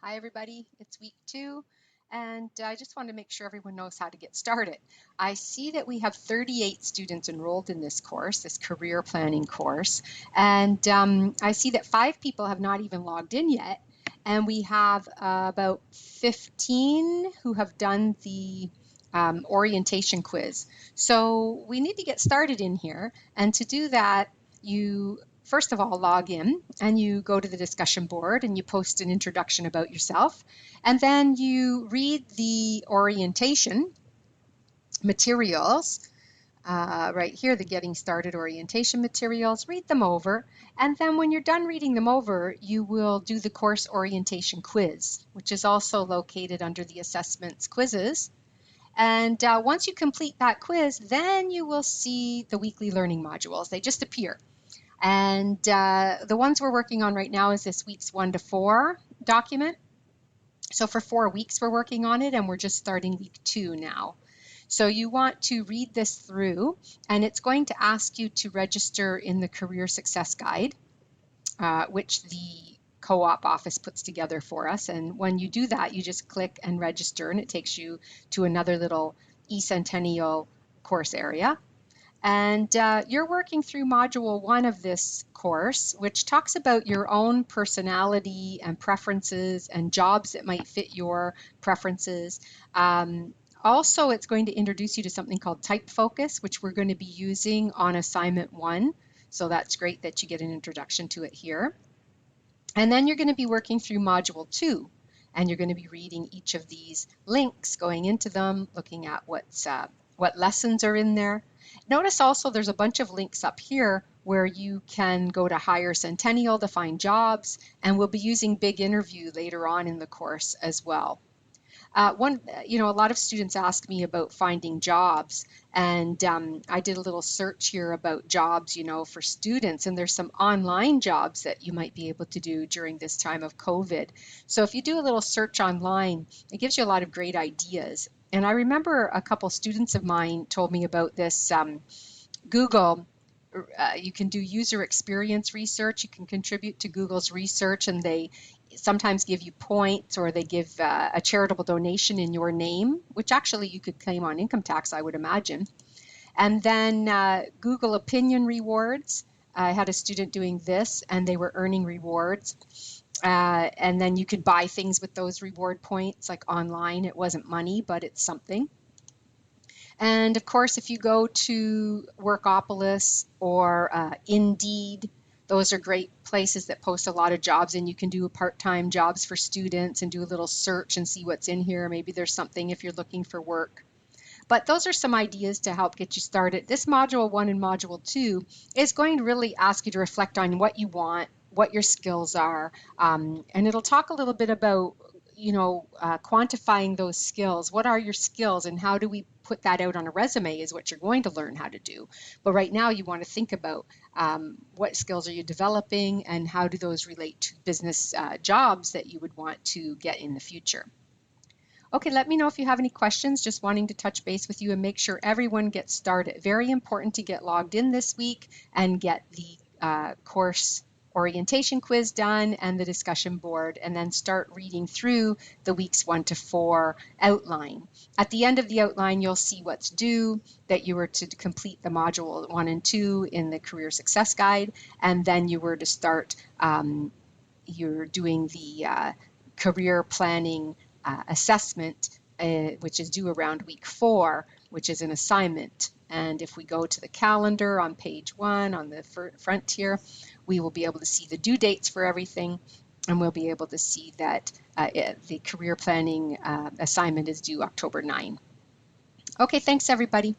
Hi everybody, it's week 2 and I just want to make sure everyone knows how to get started. I see that we have 38 students enrolled in this course, this career planning course, and I see that 5 people have not even logged in yet, and we have about 15 who have done the orientation quiz. So we need to get started in here, and to do that, you first of all log in and you go to the discussion board and you post an introduction about yourself, and then you read the orientation materials right here, the Getting Started orientation materials. Read them over, and then when you're done reading them over, you will do the course orientation quiz, which is also located under the assessments quizzes. And once you complete that quiz, then you will see the weekly learning modules. They just appear. And the ones we're working on right now is this week's 1 to 4 document. So for 4 weeks we're working on it, and we're just starting week 2 now. So you want to read this through, and it's going to ask you to register in the Career Success Guide, which the co-op office puts together for us. And when you do that, you just click and register, and it takes you to another little eCentennial course area. And you're working through Module 1 of this course, which talks about your own personality and preferences and jobs that might fit your preferences. Also, it's going to introduce you to something called Type Focus, which we're going to be using on Assignment 1. So that's great that you get an introduction to it here. And then you're going to be working through Module 2, and you're going to be reading each of these links, going into them, looking at what lessons are in there. Notice also there's a bunch of links up here where you can go to Higher Centennial to find jobs, and we'll be using Big Interview later on in the course as well. A lot of students ask me about finding jobs, and I did a little search here about jobs, for students, and there's some online jobs that you might be able to do during this time of COVID. So if you do a little search online, it gives you a lot of great ideas. And I remember a couple students of mine told me about this Google. You can do user experience research. You can contribute to Google's research, and they sometimes give you points, or they give a charitable donation in your name, which actually you could claim on income tax, I would imagine. And then Google Opinion Rewards. I had a student doing this, and they were earning rewards. And then you could buy things with those reward points, like online. It wasn't money, but it's something. And of course, if you go to Workopolis or Indeed, those are great places that post a lot of jobs, and you can do part-time jobs for students and do a little search and see what's in here. Maybe there's something if you're looking for work. But those are some ideas to help get you started. This Module 1 and Module 2 is going to really ask you to reflect on what you want, what your skills are, and it'll talk a little bit about quantifying those skills. What are your skills, and how do we put that out on a resume is what you're going to learn how to do. But right now you want to think about what skills are you developing, and how do those relate to business jobs that you would want to get in the future. Okay, let me know if you have any questions. Just wanting to touch base with you and make sure everyone gets started. Very important to get logged in this week and get the course orientation quiz done and the discussion board, and then start reading through the weeks 1 to 4 outline. At the end of the outline, you'll see what's due, that you were to complete the module 1 and 2 in the Career Success Guide, and then you were to start, you're doing the career planning assessment, which is due around week 4, which is an assignment. And if we go to the calendar on page 1 on the front here, we will be able to see the due dates for everything, and we'll be able to see that the career planning assignment is due October 9. Okay, thanks everybody.